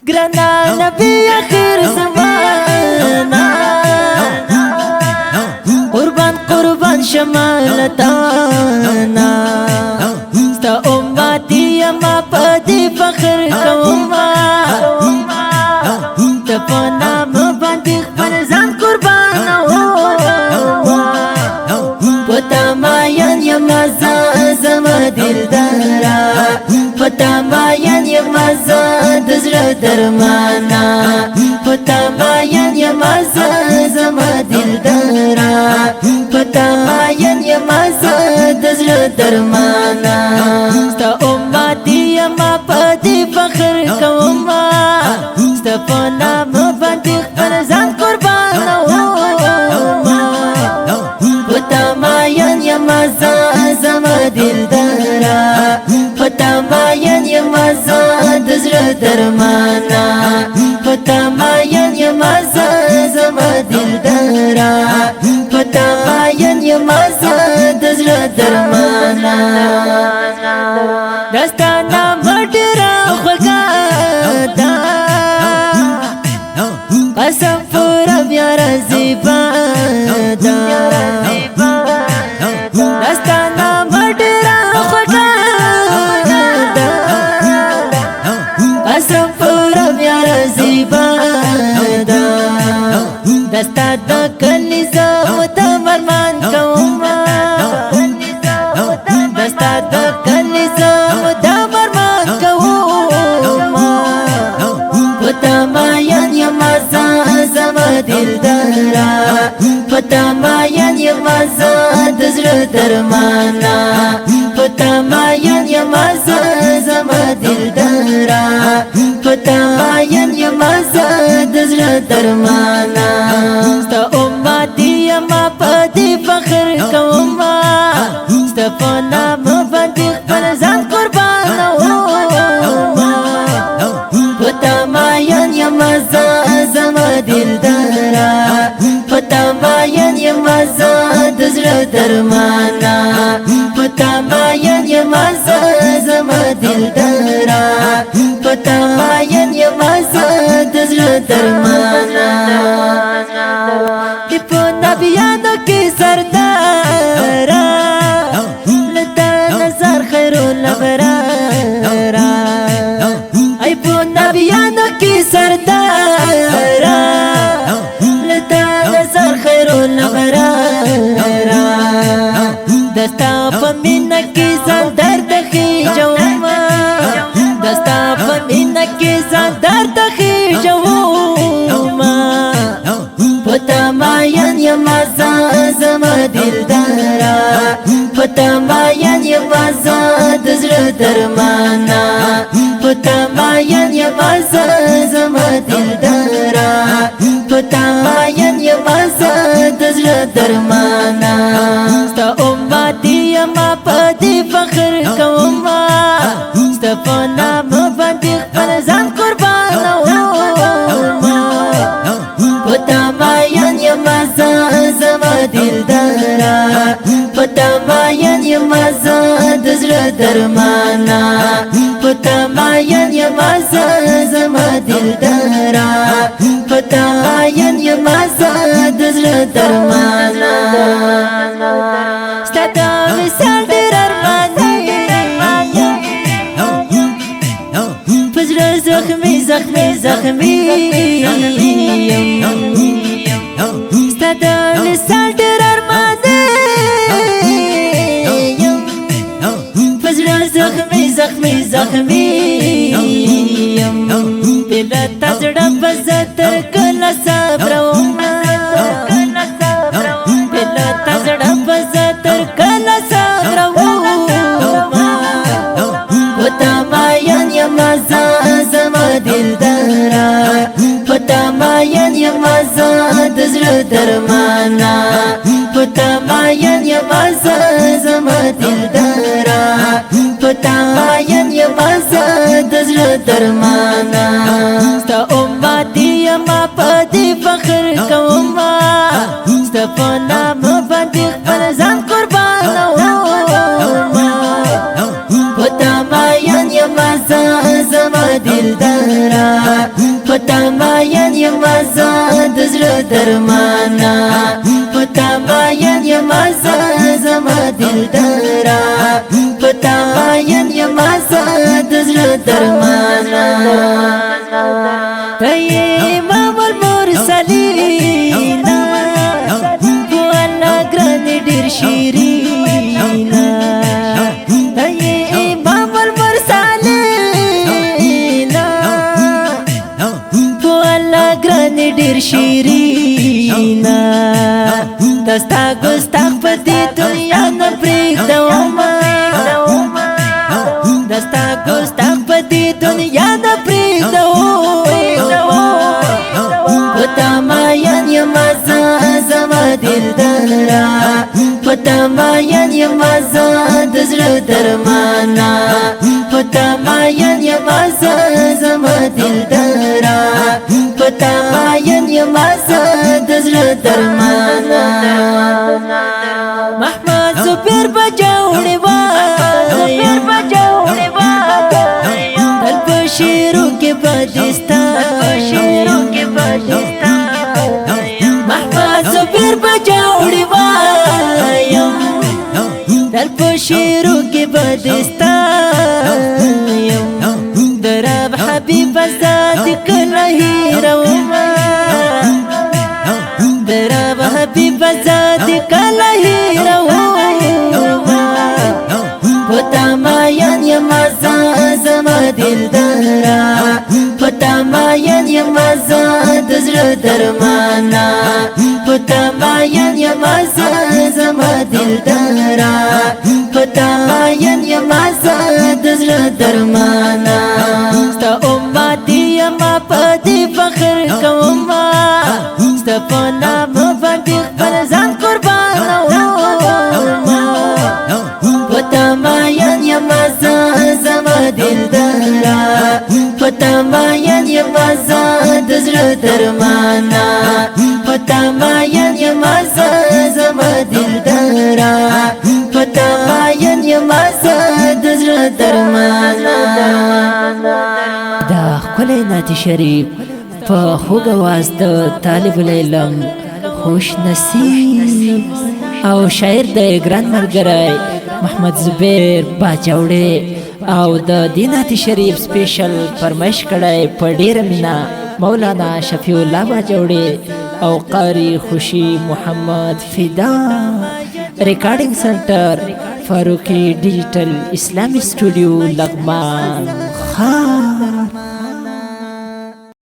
ګرانه نبی اخر زمانه قربان قربان شمالتانا ستا امتی اما پدی فخر کوما تپنا مباندی خپل ځان قربان پتا ماین یما زما دلدارا پتا ماین یما دزړه درمانا پتا ماین یما زما دلدارا پتا ماین یما دزړه درمانا ستا امتی یما پدی فخر کوما ستا پنا مباندی خپل ځان قربان پتا ماین یما زما دلدارا پتا ماین یما دزړه درمانا پتا ماین یما زما دلدارا پتا ماین یما دزړه درمانا دستانا مډرا خوګا دا قسم پر بیا رزیبا دا دستانا مډرا خوګا دا قسم پر بیا رزیبا دا دستا د کلی زوت مرمان کوما دستا د کلی زوت مرمان کوما پتا ماین یما زما دلدارا پتا ماین یما دزړه درمانا پتا ماین یما زما دلدارا پتا ماین یما دزړه درمانا ستا امتی یما پدی فخر کوما ستا پنا مباندی خپل ځان قربان پتا ماین یما زما دلدارا پتا ماین یما دزړه درمانا پتا ماین یما زما دلدارا پتا ماین یما دزړه درمانا دی په نبیانو کې سردارا لتا نظر خیر الابرارا ای په نبیانو کې سردارا لتا نظر خیر الابرارا دستا په مینا کې ځان درد خېجوما دستا په مینا کې ځان درد خېجوما پتا ماین یما زما دلدارا پتا ماین یما دزړه درمانا پتا ماین یما زما دلدارا پتا ماین یما دزړه درمانا ستا امتی یما پدی فخر کوما ستا پنا مباندی خپل ځان قربان پتا ماین یما زما دلدارا پتا ماین یما دزړه درمانا پتا ماین یما زما دلدارا پتا ماین یما دزړه درمانا ستا د مثال ډېر ارماني پزړه زخمي زخمي زخمي ستا د مثال ډېر ارماني پزړه زخمي زخمي زخمي بلا تزړه بزتر کله صبروما بلا تزړه بزتر کله صبروما پتا ماین یما زما دلدارا پتا ماین یما دزړه درمانا پتا ماین یما زما دلدارا پتا ماین یما دزړه درمانا ستا امتی یما پدی فخر کوما ستا پنا مباندی خپل ځان قربان پتا ماین یما زما دلدارا ماین یم زاد زړه درمانا پتا ماین یم زما دلدارا پتا ماین یم زاد زړه درمانا ای امام المرسلین وانا ګران ډیر شیرین ای امام المرسلین وانا ګران ډیر شیرین دستا ګستاخ پتی دنیا نه پرېږدم دستا ګستاخ پتی دنیا نه پرېږدم پتا ماین یم زما دلدارا پتا ماین یم زاد زړه درمانا پتا ماین یم زما دلدارا پتا ماین یم زاد زړه درمانا محمد زبیر بجاوړي تل په شیرو کې محمد زبیر بجاوړي وایم تل په شیرو کې بدستایم دراب حبیب زاد کله هیروما دراب حبیب زاد کله هیروما پتا ماین یم زما دلدارا پتا ماین یم زاد زړه درمانا پتا ماین یم زما دلدارا پتا ماین یم زاد زړه درمانا ستا امتی یم پدې فخر کوم ستا په نام باندې خپل ځان قربانوم پتا ماین یم زما دلدارا پتا ماین یم زاد زړه درمانا پتا ماین یم زما دلدارا پتا ماین یم زاد زړه درمانا دا ښکلی نعت شریف په خوږ اواز د طالب العلم خوش نصیب او شاعر د ګران ملګری محمد زبیر باجوړي او د دینات شریف سپیشل فرمایش کړی په ډیره مینا مولانا شفیع الله باجوړي او قاری خوشی محمد فدا ریکارډینګ سنټر فاروقی ډیجیټل اسلامي سټوډیو لغمان خان